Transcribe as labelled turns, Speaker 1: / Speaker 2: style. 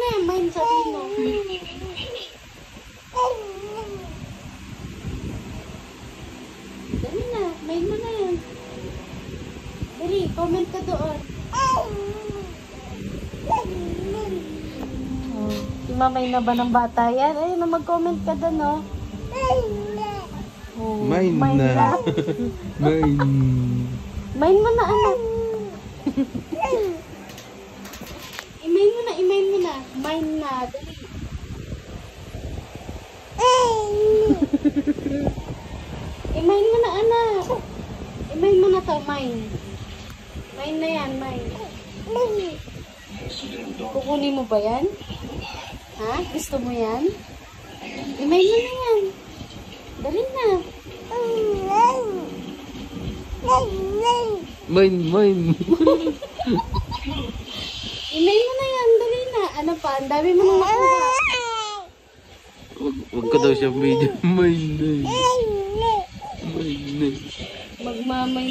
Speaker 1: yan, mine sabihin mo. Dali na, mine mo na yan. Dali, comment ka doon. Mamay na ba ng bata yan? Ayun na, mag-comment ka doon, no? Oh,
Speaker 2: Mine na. Mine.
Speaker 1: Mine mo na, anak. I-mine mo na, i-mine mo na. Mine na, dali. I-mine mo na, anak. I-mine mo na to, mine. Mine na yan, mine. Kukunin mo ba yan? Ha? Gusto mo yan? I-mine mo na yan. Dali na.
Speaker 2: Mine, mine.
Speaker 1: I-mail mo na yan. Dali na. Ano pa? Ang dami mo nang nakuha.
Speaker 2: Wag ka daw siya video. Mine, mine. Mine.
Speaker 1: Magmamay.